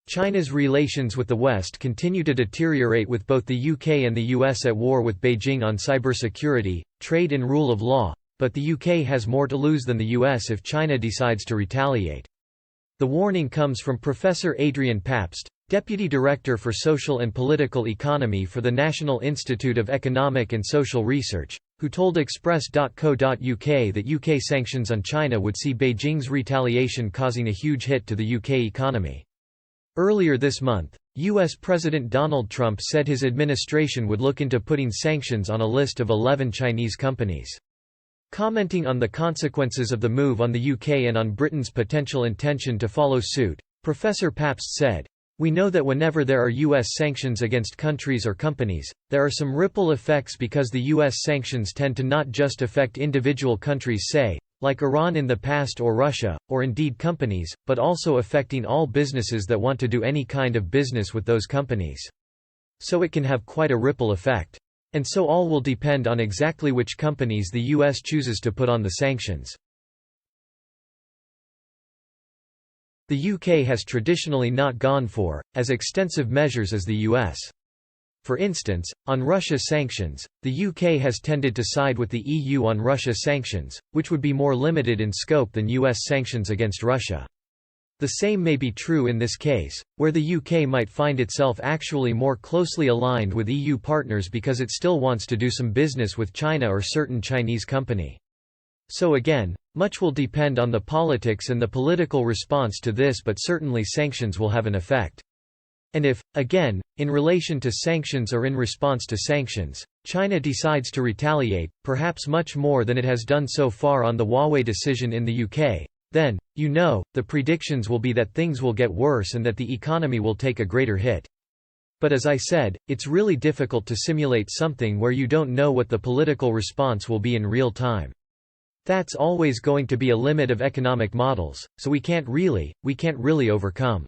China's relations with the West continue to deteriorate, with both the UK and the US at war with Beijing on cybersecurity, trade and rule of law, but the UK has more to lose than the US if China decides to retaliate. The warning comes from Professor Adrian Pabst, Deputy Director for Social and Political Economy for the National Institute of Economic and Social Research, who told Express.co.uk that UK sanctions on China would see Beijing's retaliation causing a huge hit to the UK economy. Earlier this month, US President Donald Trump said his administration would look into putting sanctions on a list of 11 Chinese companies. Commenting on the consequences of the move on the UK and on Britain's potential intention to follow suit, Professor Pabst said, "We know that whenever there are US sanctions against countries or companies, there are some ripple effects because the US sanctions tend to not just affect individual countries, say, like Iran in the past, or Russia, or indeed companies, but also affecting all businesses that want to do any kind of business with those companies. So it can have quite a ripple effect. And so all will depend on exactly which companies the US chooses to put on the sanctions." The UK has traditionally not gone for as extensive measures as the US. For instance, on Russia sanctions, the UK has tended to side with the EU on Russia sanctions, which would be more limited in scope than US sanctions against Russia. The same may be true in this case, where the UK might find itself actually more closely aligned with EU partners because it still wants to do some business with China or certain Chinese company. So again, much will depend on the politics and the political response to this, but certainly sanctions will have an effect. And if, again, in relation to sanctions or in response to sanctions, China decides to retaliate, perhaps much more than it has done so far on the Huawei decision in the UK, then, the predictions will be that things will get worse and that the economy will take a greater hit. But as I said, it's really difficult to simulate something where you don't know what the political response will be in real time. That's always going to be a limit of economic models, so we can't really overcome.